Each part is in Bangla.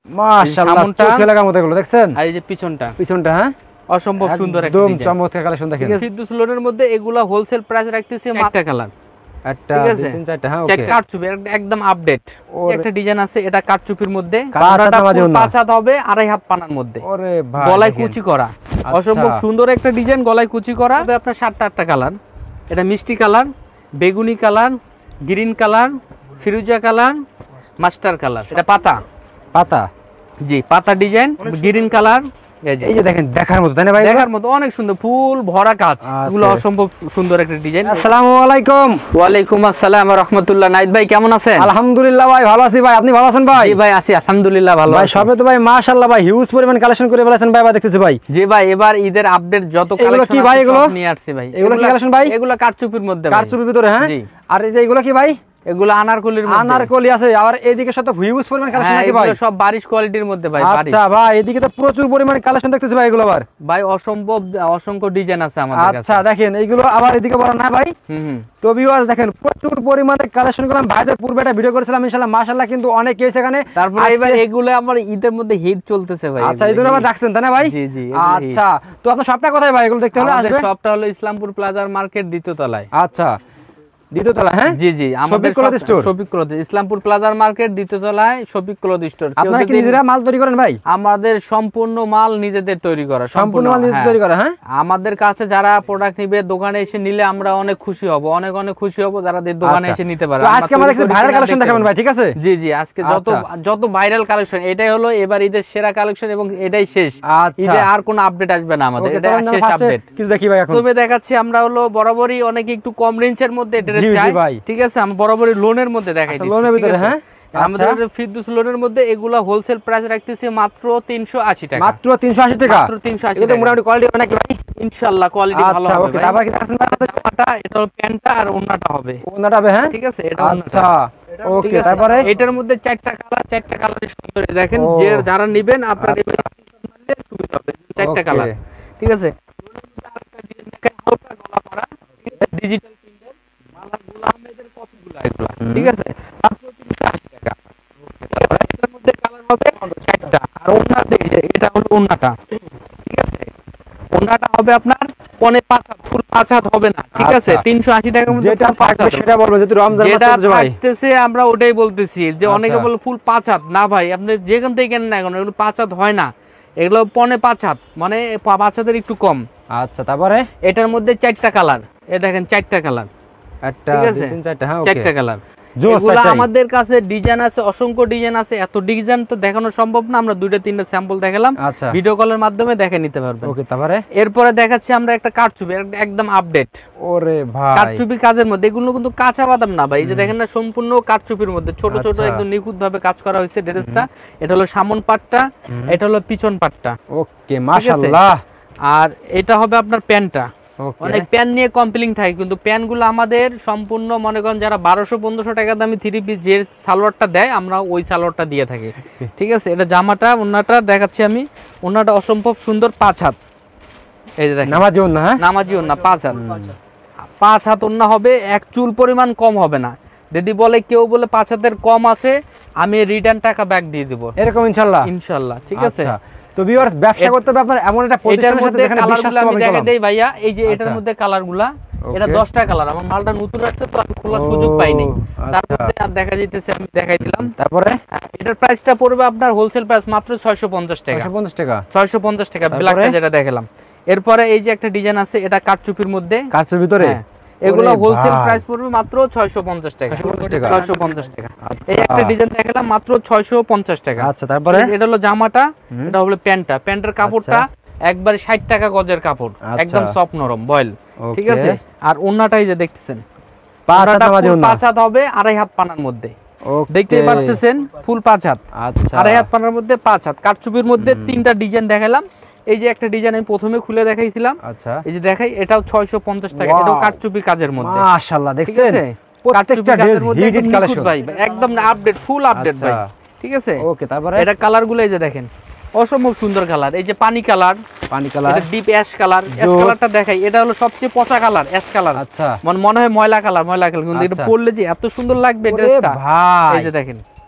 মাশাআল্লাহ, চোখে লাগার মতো এগুলো দেখছেন। আর এই যে পিছনটা হ্যাঁ অসম্ভব সুন্দর একটা একদম ডিজাইন। চমৎকার কালেকশন দেখেন। ফিরদৌস লোনের মধ্যে এগুলা হোলসেল প্রাইস রাখতেছি একটা কালার, একটা দুই তিন চারটা। হ্যাঁ ওকে, চারটা কাটচুপি একদম আপডেট। একটা ডিজাইন আছে, এটা কাটচুপির মধ্যে পাঁচাত হবে, আড়াই হাত পানার মধ্যে, ওরে ভাই গলায় কুচি করা, অসম্ভব সুন্দর একটা ডিজাইন, গলায় কুচি করা হবে আপনার 7টা 8টা কালার। এটা মিষ্টি কালার, বেগুনি কালার, গ্রিন কালার, ফিরোজা কালার, মাস্টার কালার। এটা পাতা জি, পাতা ডিজাইন, গ্রিন কালার। এই যে দেখেন, দেখার মতো তাই না ভাই? দেখার মতো অনেক সুন্দর, ফুল ভরা কাজ, এগুলো অসম্ভব সুন্দর একটা ডিজাইন। আসসালামু আলাইকুম। ওয়ালাইকুম আসসালাম ওয়া রাহমাতুল্লাহ। নাইদ ভাই কেমন আছেন? আলহামদুলিল্লাহ ভাই ভালো আছি ভাই, আপনি ভালো আছেন ভাই? জি ভাই আছি আলহামদুলিল্লাহ ভালো আছি। ভাই সবে তো ভাই মাশাআল্লাহ ভাই হিউজ পরিমাণ কালেকশন করে ফেলেছেন ভাই, দেখতেছি ভাই। জি ভাই, এবার ঈদের আপডেট যত কালেকশন আছে সব নিয়ে আসছি ভাই। এগুলো কি কালেকশন ভাই? এগুলো কারচুপির মধ্যে, কারচুপির ভিতরে। হ্যাঁ জি। আর এই যে এগুলো কি ভাই? এগুলো আনারকলির মধ্যে। আনারকলি আছে, আর এইদিকে সব হিউজ পরিমাণ কালেকশন নাকি ভাই? এগুলো সব বারিশ কোয়ালিটির মধ্যে ভাই। আচ্ছা ভাই, এদিকে তো প্রচুর পরিমাণ কালেকশন দেখতেছি ভাই এগুলো। আবার ভাই অসংখ্য ডিজাইন আছে আমাদের কাছে। আচ্ছা দেখেন এইগুলো আবার এদিকে বড় না ভাই। তো ভিউয়ার্স দেখেন প্রচুর পরিমাণে কালেকশন করলাম ভাইদের। পূর্বে একটা ভিডিও করেছিলাম ইনশাআল্লাহ, মাশাআল্লাহ কিন্তু অনেক কেস এখানে। তারপরে এবার এগুলো আমার ঈদের মধ্যে হিট চলতেছে ভাই। আচ্ছা ঈদের আবার রাখছেন তাই না ভাই? জি জি। আচ্ছা তো আপনার শপটা কোথায় ভাই? এগুলো দেখতে হলে আসবে। শপটা হলো ইসলামপুর প্লাজার মার্কেট, দ্বিতীয় তলায়। আচ্ছা দ্বিতীয় তলা। হ্যাঁ জি জি, আমাদের শফিক ক্লথ, ইসলামপুর প্লাজার মার্কেট দ্বিতীয় তলায় শফিক ক্লথ স্টোর। আপনারা কি নিজেরা মাল তৈরি করেন ভাই? আমাদের সম্পূর্ণ মাল নিজেদের তৈরি করা, সম্পূর্ণ মাল নিজেদের তৈরি করা। হ্যাঁ আমাদের কাছে যারা প্রোডাক্ট নিবে দোকানে এসে নিলে আমরা অনেক খুশি হব, অনেক খুশি হব যারা দোকানে এসে নিতে পারে। আজকে আমাদের ভাইরাল কালেকশন দেখাবেন ভাই, ঠিক আছে? জি জি, আজকে যত ভাইরাল কালেকশন, এটাই হলো এবার ঈদের সেরা কালেকশন এবং এটাই শেষ। ঈদে আর কোনো আপডেট আসবে না আমাদের, এটা শেষ আপডেট। কিছু দেখি ভাই এখন। তবে দেখাচ্ছি আমরা হলো বরাবরই অনেকে একটু কম রেঞ্জের মধ্যে ড্রেস চাই, ঠিক আছে? আমরা বরাবরই লোনের মধ্যে দেখাই দিচ্ছি। লোনের ভিতরে। হ্যাঁ আমাদের ফিরদৌস লোনের মধ্যে এগুলা হোলসেল প্রাইস রাখতেছি মাত্র 380 টাকা। মাত্র 380 টাকা? মাত্র 380 টাকা। এটা মোটামুটি কোয়ালিটি হবে নাকি ভাই? ইনশাআল্লাহ কোয়ালিটি ভালো হবে। ওকে, তারপর কি দেখছেন জামাটা, এটা হলো প্যান্টটা আর ওন্নাটা হবে। ওন্নাটা হবে। হ্যাঁ ঠিক আছে, এটা আচ্ছা ওকে। তারপরে এটার মধ্যে 4টা কালার সুন্দর। দেখেন যে যারা নেবেন আপনারা সুবিধা হবে। 4টা কালার, ঠিক আছে? হালকা গলা পরা ডিজিটাল প্রিন্টের মালাগুলো আহমেদের কপিগুলো এগুলো, ঠিক আছে? মাত্র 380 টাকা। এটার মধ্যে কালার হবে 4টা। আর ওন্নাতে এটা হলো ওন্নাটা, ঠিক আছে? ওন্নাটা হবে আপনার পনে 5 হাত, ফুল 5 হাত হবে না, ঠিক আছে? 380 টাকার মধ্যে যেটা থাকবে সেটা বলবো। যেহেতু রমজান মাস চলছে ভাই, থাকতেছে আমরা ওটাই বলতেছি যে অনেকে বলে ফুল 5 হাত না ভাই, আপনি যেখান থেকে কেনেন না কেন এগুলো 5 হাত হয় না, এগুলো পনে 5 হাত, মানে 5 হাতের একটু কম। আচ্ছা তারপরে এটার মধ্যে 4টা কালার, এই দেখেন 4টা কালার, একটা দুই তিন চারটা। হ্যাঁ 4টা কালার। এগুলো আমাদের কাছে ডিজাইন আছে, অসংখ্য ডিজাইন আছে। এত ডিজাইন তো দেখানো সম্ভব না, আমরা 2টা 3টা স্যাম্পল দেখালাম, ভিডিও কলের মাধ্যমে দেখে নিতে পারবেন। ওকে তারপরে এরপরে দেখাচ্ছি আমরা একটা কারচুপি, একদম আপডেট। ওরে ভাই কারচুপি কাজের মধ্যে, এগুলো কিন্তু কাঁচা বাদাম না ভাই, এই যে দেখেন না, সম্পূর্ণ কারচুপির মধ্যে ছোট ছোট একদম নিখুঁত ভাবে কাজ করা হয়েছে ড্রেসটা। এটা হলো সামন পাটটা, এটা হলো পিছন পাটটা। ওকে মাশাআল্লাহ। আর এটা হবে আপনার প্যান্টটা। অনেক প্যান নিয়ে কমপ্লেইন থাকে, কিন্তু প্যানগুলো আমাদের সম্পূর্ণ মনে করেন যারা 1200-1500 টাকা দামি 3 পিস যে সালোয়ারটা দেয় আমরা ওই সালোয়ারটা দিয়ে থাকি, ঠিক আছে? এটা জামাটা, ওন্নাটা দেখাচ্ছি আমি। ওন্নাটা অসম্ভব সুন্দর, 5 হাত। এই যে দেখেন নামাজি ওন্না। হ্যাঁ নামাজি ওন্না 5 হাত। 5 হাত ওন্না হবে, এক চুল পরিমাণ কম হবে না। যদি বলে কেউ বলে 5 হাতের কম আছে, আমি রিটার্ন টাকা ব্যাক দিয়ে দেব, এরকম ইনশাআল্লাহ। ইনশাআল্লাহ, ঠিক আছে? তো ভিউয়ার্স ব্যবসা করতে হবে আপনার এমন একটা প্রতিষ্ঠানের সাথে যেখানে কালারগুলো আমি দেখাই দেই ভাইয়া। এই যে এটার মধ্যে কালারগুলা, এটা 10টা কালার। আমার মালটা নতুন আসছে তো আমি খোলার সুযোগ পাইনি, তার মধ্যে আর দেখা যাইতেছে আমি দেখাই দিলাম। তারপরে এটার প্রাইসটা পড়বে আপনার হোলসেল প্রাইস মাত্র 650 টাকা। 650 টাকা ব্ল্যাকটা যেটা দেখালাম। এরপরে এই যে একটা ডিজাইন আছে, এটা কারচুপির মধ্যে, কারচুপির ভিতরে। এগুলো হোলসেল প্রাইস পড়বে মাত্র 650 টাকা। 650 টাকা। এই একটা ডিজাইন দেখালাম মাত্র 650 টাকা। আচ্ছা তারপরে এটা হলো জামাটা, এটা হলো প্যান্টটা। প্যান্টের কাপড়টা একবার 60 টাকা গজের কাপড়, একদম সফট নরম বয়েল, ঠিক আছে? আর ওন্নাটাই যে দেখতেছেন, 5 হাত হবে, আড়াই হাত পানার মধ্যে, দেখতেই পারতেছেন, ফুল 5 হাত। আচ্ছা আড়াই হাত পানার মধ্যে 5 হাত। কারচুপির মধ্যে 3টা ডিজাইন দেখালাম। এই যে একটা ডিজাইন আমি প্রথমে খুলে দেখাইছিলাম, আচ্ছা এই যে দেখাই, এটাও 650 টাকা। এটাও কারচুপি কাজের মধ্যে, মাশাআল্লাহ দেখছেন? প্রত্যেকটা কাজের মধ্যে হিট কালেকশন ভাই, একদম আপডেট, ফুল আপডেট ভাই, ঠিক আছে? ওকে তারপরে এটা কালারগুলো এই যে দেখেন, অসম্ভব সুন্দর কালার। এই যে পানি কালার, এটা ডিপ অ্যাশ কালার। অ্যাশ কালারটা দেখাই, এটা হলো সবচেয়ে পচা কালার, অ্যাশ কালার। আচ্ছা মনে হয় ময়লা কালার, কিন্তু এটা পরলে যে এত সুন্দর লাগবে ড্রেসটা, এই যে দেখেন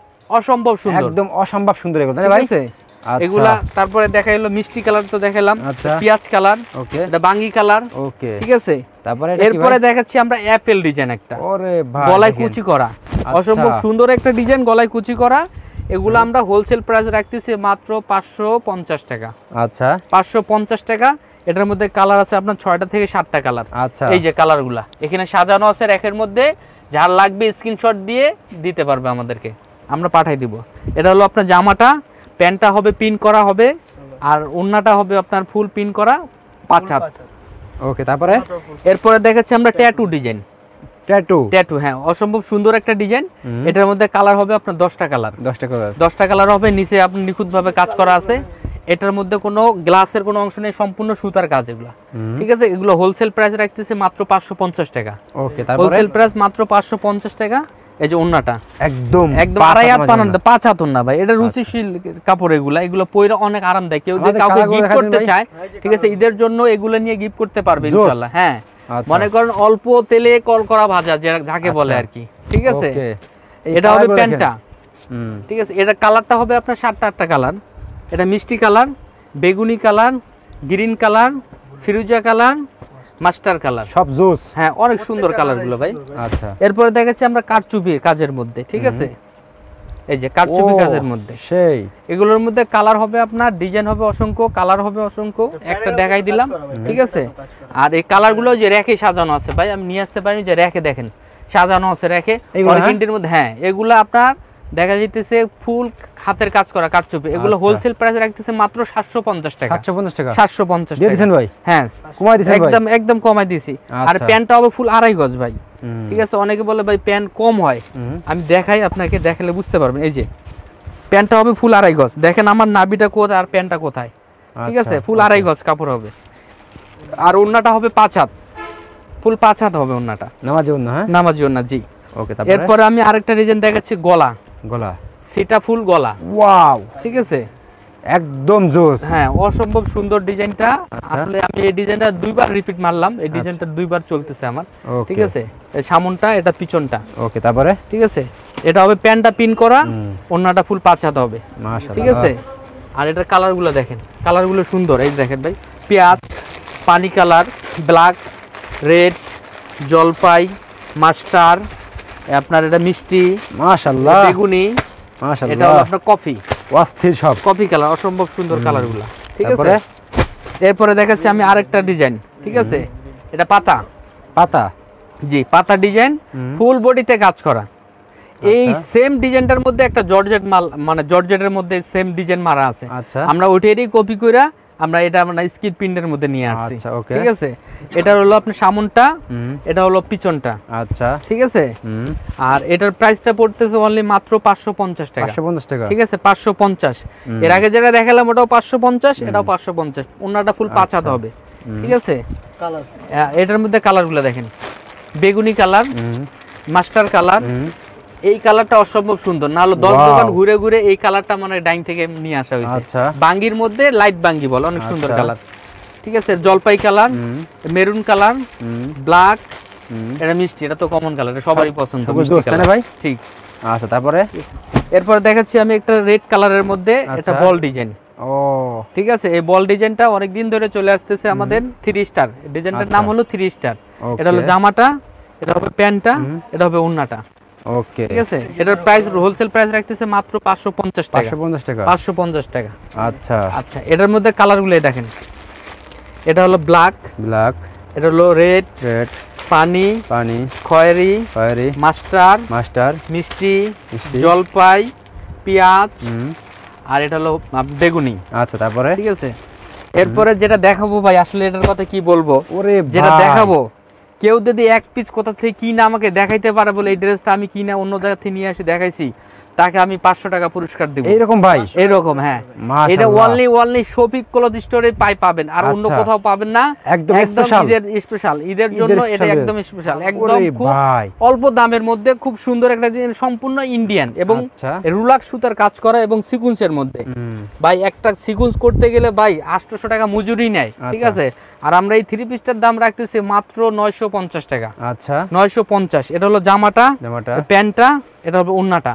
অসম্ভব সুন্দর, একদম অসম্ভব সুন্দর এগুলো ঠিক ভাই। আছে এগুলা। তারপরে দেখাইলো মিষ্টি কালার তো দেখাইলাম, পেঁয়াজ কালার, ওকে, এটা বাঙ্গি কালার, ওকে, ঠিক আছে। তারপরে এরপরে দেখাচ্ছি আমরা অ্যাপেল ডিজাইন একটা, ওরে ভাই গলায় কুচি করা, অসম্ভব সুন্দর একটা ডিজাইন, গলায় কুচি করা। এগুলো আমরা হোলসেল প্রাইস রাখতেছি মাত্র 550 টাকা। আচ্ছা, 550 টাকা। এটার মধ্যে কালার আছে আপনার 6টা থেকে 7টা কালার। আচ্ছা, এই যে কালারগুলা এখানে সাজানো আছে র্যাকের মধ্যে, যার লাগবে স্ক্রিনশট দিয়ে দিতে পারবে আমাদেরকে, আমরা পাঠাই দিব। এটা হলো আপনার জামাটা, প্যান্টটা হবে পিন করা হবে, আর ওড়নাটা হবে আপনার ফুল পিন করা 5 হাত। ওকে, তারপরে এরপরে দেখাচ্ছি আমরা ট্যাটু ডিজাইন। ট্যাটু, হ্যাঁ, অসম্ভব সুন্দর একটা ডিজাইন। এটার মধ্যে কালার হবে আপনার 10টা কালার, 10টা কালার হবে। নিচে আপনার নিখুঁতভাবে কাজ করা আছে। এটার মধ্যে কোনো গ্লাসের কোনো অংশ নেই, সম্পূর্ণ সুতার কাজ এগুলো, ঠিক আছে। এগুলো হোলসেল প্রাইস রাখতেছে মাত্র 550 টাকা। ওকে, তারপরে হোলসেল প্রাইস মাত্র 550 টাকা। এই যে ওন্নাটা একদম 2.5 হাত বানানো, 5 হাত ওন্না ভাই। এটা রুচিশীল কাপড়, এগুলো পরে অনেক আরামদায়ক। কেউ যদি কাউকে গিফট করতে চায়, ঠিক আছে, ঈদের জন্য এগুলো নিয়ে গিফট করতে পারবে ইনশাআল্লাহ। হ্যাঁ, মনে করেন অল্প তেলে কল করা ভাজা যাকে বলে আর কি, ঠিক আছে। এটা হবে প্যান্টটা, ঠিক আছে। এটা কালারটা হবে আপনার 7টা কালার। এটা মিষ্টি কালার, বেগুনি কালার, গ্রিন কালার, ফিরোজা কালার, মাস্টার কালার, সব জোস। হ্যাঁ, অনেক সুন্দর কালারগুলো ভাই। আচ্ছা, এরপরে দেখাচ্ছি আমরা কারচুপি কাজের মধ্যে, ঠিক আছে। এই যে কারচুপি কাজের মধ্যে, সেই এগুলোর মধ্যে কালার হবে আপনার, ডিজাইন হবে অসংখ্য, কালার হবে অসংখ্য। একটা দেখাই দিলাম, ঠিক আছে। আর এই কালারগুলো যে র্যাকে সাজানো আছে ভাই, আমি নিয়ে আসতে পারি, যে র্যাকে দেখেন সাজানো আছে র্যাকে অর্গেন্ডির মধ্যে। হ্যাঁ, এগুলো আপনার দেখা যাইতেছে ফুল হাতের কাজ করা কারচুপি। এগুলো হোলসেল প্রাইস রাখতেছে মাত্র 750 টাকা। 750 দিয়ে দিবেন ভাই? হ্যাঁ, কমাই দিছেন ভাই? একদম কমাই দিছি। আর প্যান্টটা হবে ফুল 2.5 গজ ভাই, ঠিক আছে। অনেকে বলে ভাই প্যান্ট কম হয়, আমি দেখাই আপনাকে, দেখালে বুঝতে পারবেন। এই যে প্যান্টটা হবে ফুল 2.5 গজ। দেখেন আমার নাভিটা কোথায় আর প্যান্টটা কোথায়, ঠিক আছে। ফুল 2.5 গজ কাপড় হবে। আর ওড়নাটা হবে 5 হাত, ফুল 5 হাত হবে ওড়নাটা, নামাজি ওড়না। হ্যাঁ, নামাজি ওড়না, জি। ওকে, এরপরে আমি আরেকটা ডিজাইন দেখাচ্ছি, গলা, সেটা ফুল গলা। ওয়াও, ঠিক আছে, একদম জোস। হ্যাঁ, অসম্ভব সুন্দর ডিজাইনটা। আসলে আমি এই ডিজাইনটা 2বার রিপিট মারলাম, এই ডিজাইনটা 2বার চলতেছে আমার, ঠিক আছে। এই সামনটা, এটা পিছনটা। ওকে, তারপরে ঠিক আছে, এটা হবে প্যান্টটা পিন করা, ওন্নাটা ফুল 5 হাত হবে, মাশাআল্লাহ, ঠিক আছে। আর এটার কালারগুলো দেখেন, কালারগুলো সুন্দর। এই দেখেন ভাই, পেঁয়াজ, পানি কালার, ব্ল্যাক, রেড, জলপাই, মাস্টার, আপনার এটা মিষ্টি, মাশাআল্লাহ, বেগুনি, মাশাআল্লাহ, এটা হলো আপনার কফি, অস্থির সব কফি কালার, অসম্ভব সুন্দর কালারগুলো, ঠিক আছে। এরপরে দেখাচ্ছি আমি আরেকটা ডিজাইন, ঠিক আছে। এটা পাতা, জি, পাতা ডিজাইন, ফুল বডিতে কাজ করা। এই সেম ডিজাইনটার মধ্যে একটা জর্জেট মাল, মানে জর্জেটের মধ্যে সেম ডিজাইন মারা আছে। আমরা ওইটারই কপি কইরা আমরা এটা আমরা স্কিন প্রিন্টের মধ্যে নিয়ে আসছি, ঠিক আছে। এটা হলো আপনার সামনটা, এটা হলো পিছনটা, আচ্ছা, ঠিক আছে। আর এটার প্রাইসটা পড়তেছে অনলি মাত্র 550 টাকা, ঠিক আছে, 550। এর আগে যেটা দেখালাম ওটাও 550, এটাও 550। ওন্নাটা ফুল 5 হাত হবে, ঠিক আছে। এটার মধ্যে কালারগুলো দেখেন, বেগুনি কালার, মাস্টার কালার। এই কালারটা অসম্ভব সুন্দর, না হলো 10 দোকান ঘুরে ঘুরে এই কালারটা মানে ডাইং থেকে নিয়ে আসা হয়েছে। বাঙ্গির মধ্যে লাইট বাঙ্গি বল, অনেক সুন্দর কালার, ঠিক আছে। জলপাই কালার, মেরুন কালার, ব্ল্যাক, এটা মিষ্টি, এটা তো কমন কালার, সবারই পছন্দ, ভাই, ঠিক। আচ্ছা, তারপরে এরপর দেখাচ্ছি আমি একটা রেড কালারের মধ্যে, এটা বল ডিজাইন, ঠিক আছে। এই বল ডিজাইনটা অনেকদিন ধরে চলে আসতেছে আমাদের, 3 স্টার ডিজাইনটার নাম হলো 3 স্টার। এটা হলো জামাটা, এটা হবে প্যান্টটা, এটা হবে ওন্নাটা, ওকে, ঠিক আছে। এটার প্রাইস হোলসেল প্রাইস রাখতেছে মাত্র 550 টাকা, 550 টাকা। আচ্ছা আচ্ছা, এটার মধ্যে কালারগুলো দেখেন, এটা হলো ব্ল্যাক, এটা হলো রেড, পানি, খয়েরি, মাস্টার, মিষ্টি, জলপাই, পেঁয়াজ, আর এটা হলো বেগুনি। আচ্ছা, তারপরে, ঠিক আছে। এরপরে যেটা দেখাবো ভাই, আসলে এটার কথা কি বলবো, যেটা দেখাবো, কেউ যদি এক পিস কোথা থেকে কিনা আমাকে দেখাইতে পারে বলে এই ড্রেসটা আমি কিনা অন্য জায়গা থেকে নিয়ে এসে দেখাইছি, তাকে আমি 500 টাকা পুরস্কার দেব। এইরকম ভাই, এইরকম, হ্যাঁ। এটা অনলি শফিক ক্লথ স্টোরে পাবেন, আর অন্য কোথাও পাবেন না। একদম স্পেশাল ঈদের জন্য, এটা একদম স্পেশাল, একদম খুব অল্প দামের মধ্যে খুব সুন্দর একটা ডিজাইন, সম্পূর্ণ ইন্ডিয়ান এবং রুলাক্স সুতার কাজ করা এবং সিকোয়েন্সের মধ্যে। ভাই একটা সিকোয়েন্স করতে গেলে ভাই 800 টাকা মজুরি নেয়, ঠিক আছে। আর আমরা এই 3 পিসটার দাম রাখতেছি মাত্র 950 টাকা। আচ্ছা, 950। এটা হলো জামাটা, প্যান্টটা, এটা হবে ওন্নাটা,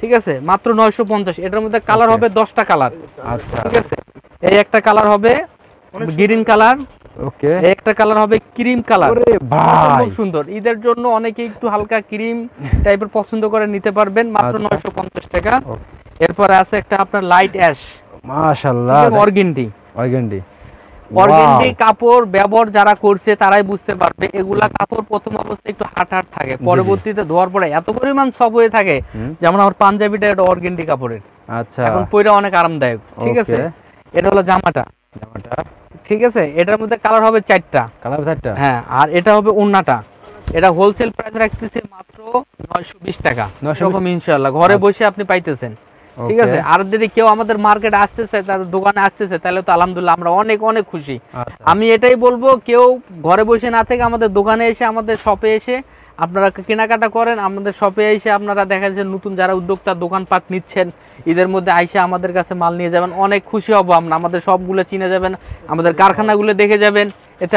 ঠিক আছে, মাত্র 950। এটার মধ্যে কালার হবে 10টা কালার। আচ্ছা ঠিক আছে, এই একটা কালার হবে গ্রিন কালার, ওকে, একটা কালার হবে ক্রিম কালার। ওরে ভাই খুব সুন্দর, ঈদের জন্য অনেকে একটু হালকা ক্রিম টাইপের পছন্দ করে নিতে পারবেন, মাত্র 950 টাকা। এরপরে আছে একটা আপনার লাইট অ্যাশ, মাশাআল্লাহ, অর্গেন্ডি। অর্গেন্ডি কাপড় ব্যবহার যারা করছে তারাই বুঝতে পারবে, এগুলা কাপড় প্রথম অবস্থায় একটু হাট হাট থাকে, পরবর্তীতে ধোয়ার পরে এত পরিমাণ সফট হয়ে থাকে, যেমন আমার পাঞ্জাবিটা এটা অর্গেন্ডি কাপড়ের। আচ্ছা, এখন পরে অনেক আরামদায়ক। ঠিক আছে, এটা হলো জামাটা। ঠিক আছে, এটার মধ্যে কালার হবে 4টা। কালার 4টা, হ্যাঁ, আর এটা হবে ওন্নাটা। এটা হোলসেল প্রাইস রাখতেছে মাত্র 920 টাকা। এরকম ইনশাআল্লাহ ঘরে বসে আপনি পাইতেছেন। ঠিক আছে, আর যদি কেউ আমাদের মার্কেটে আসতেছে, তার দোকানে আসতেছে, তাহলে তো আলহামদুলিল্লাহ আমরা অনেক অনেক খুশি। আমি এটাই বলবো, কেউ ঘরে বসে না থেকে আমাদের দোকানে এসে, আমাদের শপে এসে আপনারা কেনাকাটা করেন। আমাদের শপে এসে আপনারা দেখা যাচ্ছে নতুন যারা উদ্যোক্তা দোকানপাট নিচ্ছেন, ঈদের মধ্যে আইসে আমাদের কাছে মাল নিয়ে যাবেন, অনেক খুশি হব আমরা। আমাদের সবগুলো চিনে যাবেন, আমাদের কারখানাগুলো দেখে যাবেন, এতে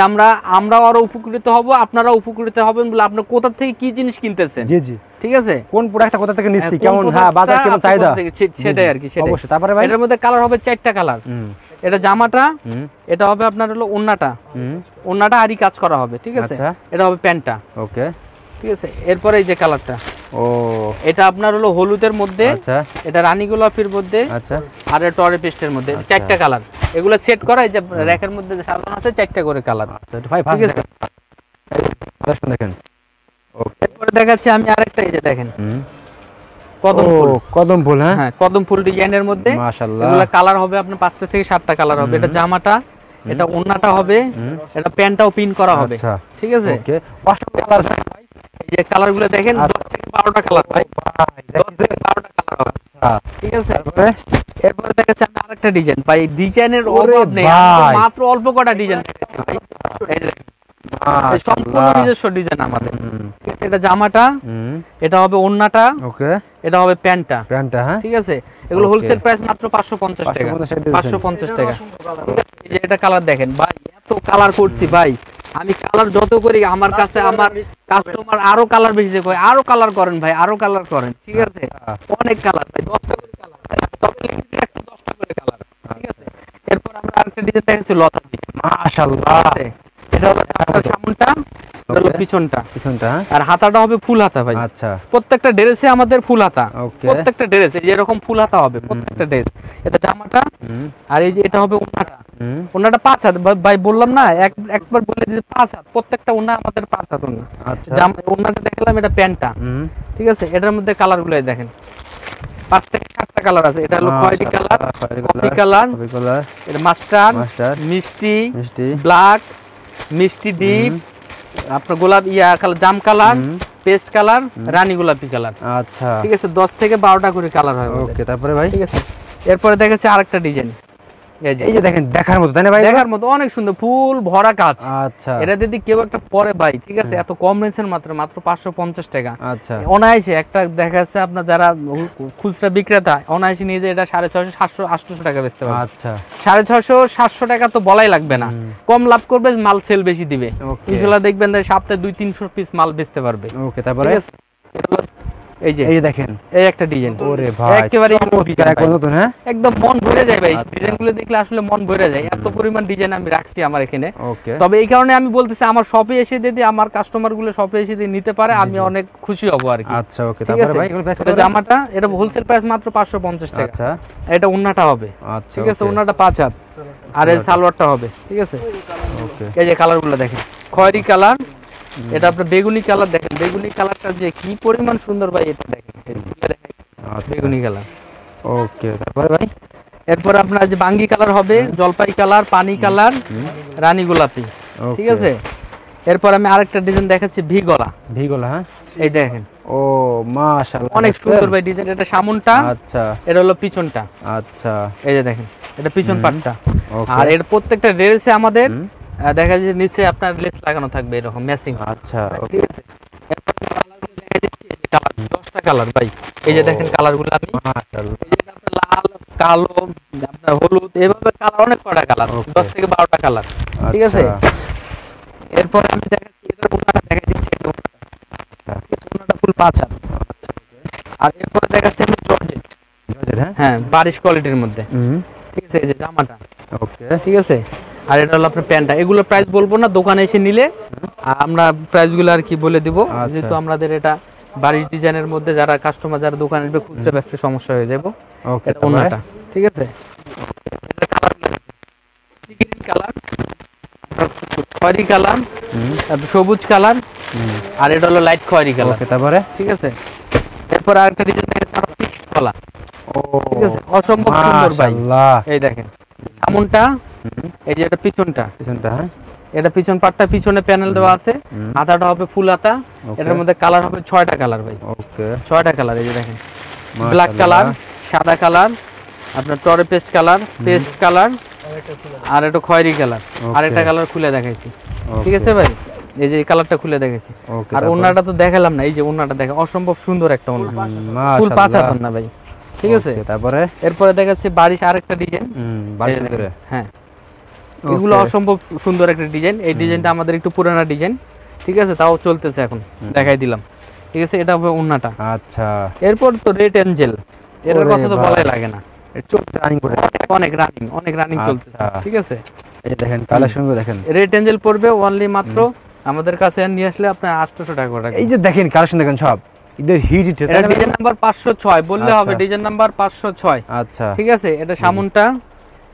আমরাও আরো উপকৃত হব, আপনারাও উপকৃত হবেন। বলে আপনার কোথা থেকে কি জিনিস কিনতেছেন, জি জি, ঠিক আছে, কোন প্রোডাক্টটা কোথা থেকে নিচ্ছি, কেমন বাজার কেমন চাহিদা, সেটাই আর কি। অবশ্যই। তারপরে ভাই এটার মধ্যে কালার হবে 4টা কালার। এটা জামাটা, এটা হবে আপনার হলো ওন্নাটা, ওন্নাটা আরই কাজ করা হবে। ঠিক আছে, এটা হবে প্যান্টটা। ওকে, ঠিক আছে, এরপরে এই যে কালারটা, ও এটা আপনার হলো হলুদের মধ্যে, আচ্ছা, এটা রানী গোলাপির মধ্যে, আচ্ছা, আর আর টরে পেস্টের মধ্যে। 4টা কালার, এগুলো সেট করা, এই যে র‍্যাকের মধ্যে সাজানো আছে 4টা করে কালার। আচ্ছা ভাই, ঠিক আছে, দেখেন। ওকে, এরপরে দেখাচ্ছি আমি আরেকটা, এই যে দেখেন কদম ফুল। কদম ফুল, হ্যাঁ, কদম ফুল ডিজাইনের মধ্যে মাশাআল্লাহ। এগুলা কালার হবে আপনার 5টা থেকে 7টা কালার হবে। এটা জামাটা, এটা ওন্নাটা হবে, এটা প্যান্টটাও পিন করা হবে। ঠিক আছে, ওকে, 5টা কালার আছে ভাই। এই যে কালারগুলো দেখেন, 10 থেকে 12টা কালার ভাই, 10 থেকে 12টা কালার হবে। ঠিক আছে, এরপরে দেখাচ্ছি আমি আরেকটা ডিজাইন ভাই, ডিজাইনের অভাব নেই, মাত্র অল্প কটা ডিজাইন দেখাচ্ছি ভাই। এই যে সম্পূর্ণ নিজস্ব ডিজাইন আমাদের। ঠিক আছে, এটা জামাটা, এটা হবে ওন্নাটা, ওকে, এটা হবে প্যান্টটা। হ্যাঁ, ঠিক আছে, এগুলো হোলসেল প্রাইস মাত্র 550 টাকা। 550 টাকা। এই যে এটা কালার দেখেন ভাই, এত কালার করছি ভাই, আমি কালার যত করি আমার কাছে আমার কাস্টমার আরো কালার বেশি কয়, আরো কালার করেন ভাই, আরো কালার করেন। ঠিক আছে, অনেক কালার ভাই, 10টা করে কালার, তবে লিমিটেড একটা 10টা করে কালার। ঠিক আছে, এরপর আমরা আরেকটা ডিজাইন দেখাচ্ছি লতা দিয়ে। মাশাআল্লাহ, এটা হলো আপনার সামনটা, এটা হলো পিছনটা, আর হাতাটা হবে ফুল হাতা ভাই। আচ্ছা, প্রত্যেকটা ড্রেসে আমাদের ফুল হাতা, প্রত্যেকটা ড্রেসে এরকম ফুল হাতা হবে প্রত্যেকটা ড্রেস। এটা জামাটা, আর এই যে এটা হবে ওন্নাটা। ওন্নাটা 5 হাত ভাই, বললাম না একবার বলে দিতে, 5 হাত প্রত্যেকটা ওন্না আমাদের, 5 হাত ওন্না। আচ্ছা, ওন্নাটা দেখালাম, এটা প্যান্টটা। ঠিক আছে, এটার মধ্যে কালারগুলো দেখেন, 5 থেকে 7টা কালার আছে। এটা হলো খয়েরি কালার, কফি কালার, এটা মাস্টার্ড, মিষ্টি, ব্ল্যাক, মিষ্টি ডিপ, আপনার গোলাপ কালার, জাম কালার, পেস্ট কালার, রানী গোলাপি কালার। আচ্ছা, ঠিক আছে, 10 থেকে 12টা করে কালার হয়। ওকে, তারপরে ভাই, ঠিক আছে, এরপরে দেখাচ্ছি আরেকটা ডিজাইন। এই যে দেখেন, দেখার মতো তাই না ভাই, দেখার মতো অনেক সুন্দর ফুল ভরা কাজ। আচ্ছা, এটা যদি কেউ একটা পরে ভাই, ঠিক আছে, এত কম রেঞ্জের মাত্র 550 টাকা। আচ্ছা, অনায়াসে একটা দেখা যাচ্ছে আপনার যারা খুচরা বিক্রেতা অনায়াসে নিয়ে যায়, এটা 650, 700, 800 টাকা বেচতে পারবে। আচ্ছা, 650, 700 টাকা তো বলাই লাগবে না, কম লাভ করবে, মাল সেল বেশি দিবে। ইনশাআল্লাহ দেখবেন সপ্তাহে 200-300 পিস মাল বেচতে পারবে। ওকে, তারপরে এই যে দেখেন, এই একটা ডিজাইন, ওরে ভাই একেবারে নতুন, হ্যাঁ, একদম মন ভরে যায় ভাই, ডিজাইনগুলো দেখলে আসলে মন ভরে যায়, এত পরিমাণ ডিজাইন আমি রাখছি আমার এখানে। তবে এই কারণে আমি বলতেছি, আমার শপে এসে যদি আমার কাস্টমারগুলো শপে এসে যদি নিতে পারে, আমি অনেক খুশি হব আর কি। আচ্ছা, ওকে, তারপরে ভাই এটা জামাটা, এটা হোলসেল প্রাইস মাত্র 550 টাকা। আচ্ছা, এটা ওন্নাটা হবে। আচ্ছা, ঠিক আছে, ওন্নাটা 5 হাত, আর এই সালোয়ারটা হবে। ঠিক আছে, ওকে, এই যে কালারগুলো দেখেন, খয়েরি কালার, এটা আপনার বেগুনি কালার, দেখেন বেগুনি কালারটা যে কি পরিমাণ সুন্দর ভাই, এটা দেখেন বেগুনি কালার। ওকে, তারপরে ভাই এরপর আপনার যে বাঙ্গি কালার হবে, জলপাই কালার, পানি কালার, রানী গোলাপি। ঠিক আছে, এরপর আমি আরেকটা ডিজাইন দেখাচ্ছি, ভি গলা। হ্যাঁ, এই দেখেন, ও মাশাআল্লাহ, অনেক সুন্দর ভাই ডিজাইন। এটা সামনটা, আচ্ছা, এটা হলো পিছনটা। আচ্ছা, এই যে দেখেন, এটা পিছন পাটটা। আর এর প্রত্যেকটা ড্রেসে আমাদের দেখা যায় নিচে আপনার লেস লাগানো থাকবে এরকম ম্যাচিং। আচ্ছা, ঠিক আছে, এরপর কালারগুলো দেখা যাচ্ছে, এই যে কালার 10টা কালার ভাই, এই যে দেখেন কালারগুলো, আমি মাশাআল্লাহ, এই যে আপনার লাল, কালো, আপনার হলুদ, এভাবে কালার অনেক কয়টা কালার, 10 থেকে 12টা কালার। ঠিক আছে, এরপর আমি দেখাচ্ছি, এটার ওন্নাটা দেখা দিচ্ছি, এটা ওন্নাটা ফুল 5 হাত। আর এরপর দেখাচ্ছি আমি হ্যাঁ বারিশ কোয়ালিটির মধ্যে, ঠিক আছে। এই যে জামাটা, ওকে, ঠিক আছে। আর এটা হলো আপনার প্যান্টটা। এগুলো প্রাইস বলবো না, দোকানে এসে নিলে আমরা প্রাইসগুলো আর কি বলে দিব, যেহেতু আমাদের এটা বারিশ ডিজাইনের মধ্যে যারা কাস্টমার যারা দোকানে আসবে খুচরা ব্যবসা সমস্যা হয়ে যাবে। ওকে, এটা ওন্নাটা, ঠিক আছে। এটা কালার চিকেন কালার, খয়েরি কালার, সবুজ কালার, আর এটা হলো লাইট খয়েরি কালার। ওকে, তারপরে ঠিক আছে। এরপর আরেকটা ডিজাইন দেখেন আর ফিক্সড গলা, ও ঠিক আছে, অসম্ভব সুন্দর ভাই। মাশাআল্লাহ, এই দেখেন সামনটা, এই যে এটা পিছনটা, হ্যাঁ, এটা পিছন পাটটা পিছনে প্যানেল দেওয়া আছে, হাতাটা হবে ফুল হাতা। এটার মধ্যে কালার হবে 6টা কালার ভাই, ওকে, 6টা কালার। এই যে দেখেন ব্ল্যাক কালার, সাদা কালার, আপনার টরে পেস্ট কালার, পেস্ট কালার, আর একটা খয়েরি কালার, আর একটা কালার খুলে দেখাইছি, ঠিক আছে ভাই। এই যে এই কালারটা খুলে দেখাইছি। আর ওন্নাটা তো দেখালাম না, এই যে ওন্নাটা দেখেন অসম্ভব সুন্দর একটা ওন্না, ফুল 5 হাত না ভাই, ঠিক আছে। তারপরে এরপরে দেখাচ্ছি বারিশ আরেকটা ডিজাইন, বারিশ ভিতরে, হ্যাঁ এগুলো অসম্ভব সুন্দর একটা ডিজাইন। এই ডিজাইনটা আমাদের একটু পুরানা ডিজাইন, ঠিক আছে, তাও চলতেছে এখন, দেখাই দিলাম, ঠিক আছে। এটা হবে ওন্নাটা। আচ্ছা, এরপর তো রেড এঞ্জেল, এটার কথা তো বলাই লাগে না, চলছে রানিং করে, অনেক রানিং চলতেছে, ঠিক আছে। এই দেখেন কালেকশনগুলো দেখেন, রেড এঞ্জেল পড়বে অনলি মাত্র আমাদের কাছে নিয়ে আসলে আপনার 800 টাকা করে। এই যে দেখেন কালেকশন দেখেন সব ঈদের হিট হিট, এটা ডিজাইন নাম্বার 506 বললে হবে, ডিজাইন নাম্বার 506, আচ্ছা, ঠিক আছে। এটা সামনটা,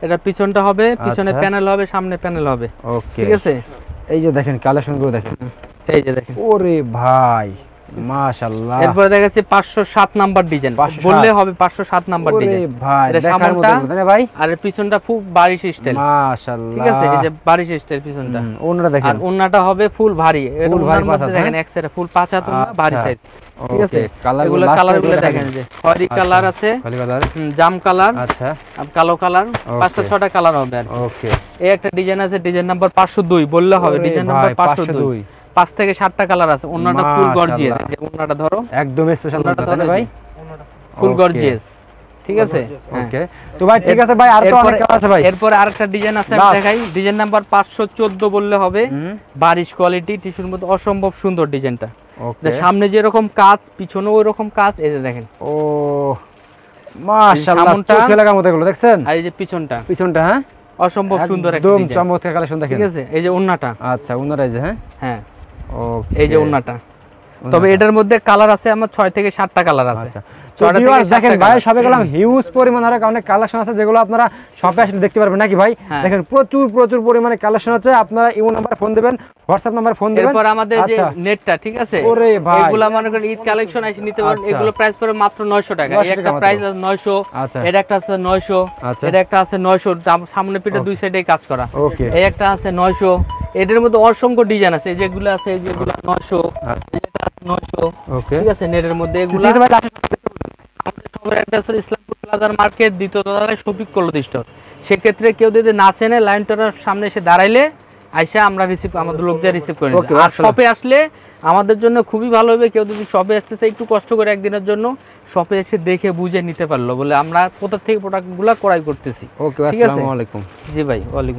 এটা পিছনটা হবে, পিছনে প্যানেল হবে, সামনে প্যানেল হবে, ওকে, ঠিক আছে। এই যে দেখেন কালেকশনগুলো দেখেন, এই যে দেখেন, ওরে ভাই মাশাআল্লাহ। এরপর দেখাচ্ছি 507 নাম্বার ডিজাইন, বললে হবে 507 নাম্বার ডিজাইন। ওরে ভাই এটা দেখার মতো সামনটা না ভাই, আর পিছনটা ফুল বারিশ স্টাইল, মাশাআল্লাহ, ঠিক আছে। এই যে বারিশ স্টাইল পিছনটা, ওন্নাটা দেখেন, আর ওন্নাটা হবে ফুল ভারী, এর ফুল ভারী ওন্নার মধ্যে দেখেন এক সাইডে ফুল 5 হাত ওন্না, ভারী সাইজ, ঠিক আছে। এগুলো কালারগুলো দেখেন, যে খয়েরি কালার আছে, খালি কালার, জাম কালার, আচ্ছা, আর কালো কালার, 5টা 6টা কালার হবে আর ওকে। এই একটা ডিজাইন আছে, ডিজাইন নাম্বার 502 বললে হবে, ডিজাইন নাম্বার 502, 5 থেকে 7টা কালার আছে। ওন্নাটা ফুল গর্জিয়াস, যে ওন্নাটা ধরো একদম স্পেশাল ওন্নাটা ভাই, ফুল গর্জিয়াস, ঠিক আছে। ওকে, তো ভাই ঠিক আছে ভাই, আর তো অনেক কালার আছে ভাই। এরপর আরেকটা ডিজাইন আছে, আমি দেখাই, ডিজাইন নাম্বার 514 বললে হবে, বারিশ কোয়ালিটি টিস্যুর মধ্যে অসম্ভব সুন্দর ডিজাইনটা। ওকে, সামনে যেরকম কাজ, পিছনে ওই রকম কাজ, এই যে দেখেন, ও মাশাআল্লাহ, চোখে লাগার মতো এগুলো দেখছেন। আর এই যে পিছনটা, হ্যাঁ অসম্ভব সুন্দর একটা একদম ডিজাইন, চমৎকার কালেকশন দেখেন, ঠিক আছে। এই যে ওন্নাটা, আচ্ছা, ওন্নাটা এই যে, হ্যাঁ, হ্যাঁ ওকে, এই যে ওন্নাটা। তবে এটার মধ্যে কালার আছে আমার 6 থেকে 7টা কালার আছে। আচ্ছা, দেখেন ভাই সবে গেলাম হিউজ পরিমাণ আর অনেক কালেকশন আছে, যেগুলো আপনারা শপে আসলে দেখতে পারবেন নাকি ভাই। দেখেন প্রচুর পরিমাণে কালেকশন আছে, আপনারা ইমো নাম্বার ফোন দিবেন, হোয়াটসঅ্যাপ নাম্বার ফোন দিবেন। এরপর আমাদের যে নেটটা, ঠিক আছে, ওরে ভাই এগুলো মনে করেন ঈদ কালেকশন এসে নিতে পারেন। এগুলো প্রাইস পড়ে মাত্র 900 টাকা। এই একটা প্রাইস আছে 900, এটা একটা আছে 900, এটা একটা আছে 900, সামনে পিঠে দুই সাইডে কাজ করা। ওকে, এই একটা আছে 900, এটার মধ্যে অসংখ্য ডিজাইন আছে, যেগুলো আছে যেগুলো 900, এটা 900, ওকে, ঠিক আছে। নেটের মধ্যে এগুলো আমাদের সবার একটা আছে ইসলামপুর প্লাজার মার্কেট, দ্বিতীয় তলায় শফিক ক্লথ স্টোর। সেক্ষেত্রে কেউ যদি না চেনে, লাইনটার সামনে এসে দাঁড়াইলে আইসা আমরা আমাদের লোকদের রিসিভ করে নিই। আর শপে আসলে আমাদের জন্য খুবই ভালো হবে, কেউ যদি শপে আসতে চায় একটু কষ্ট করে একদিনের জন্য শপে এসে দেখে বুঝে নিতে পারলো, বলে আমরা কোথা থেকে প্রোডাক্টগুলো ক্রয় করতেছি। ওকে, আসসালামু আলাইকুম। জি ভাই, ওয়ালাইকুম।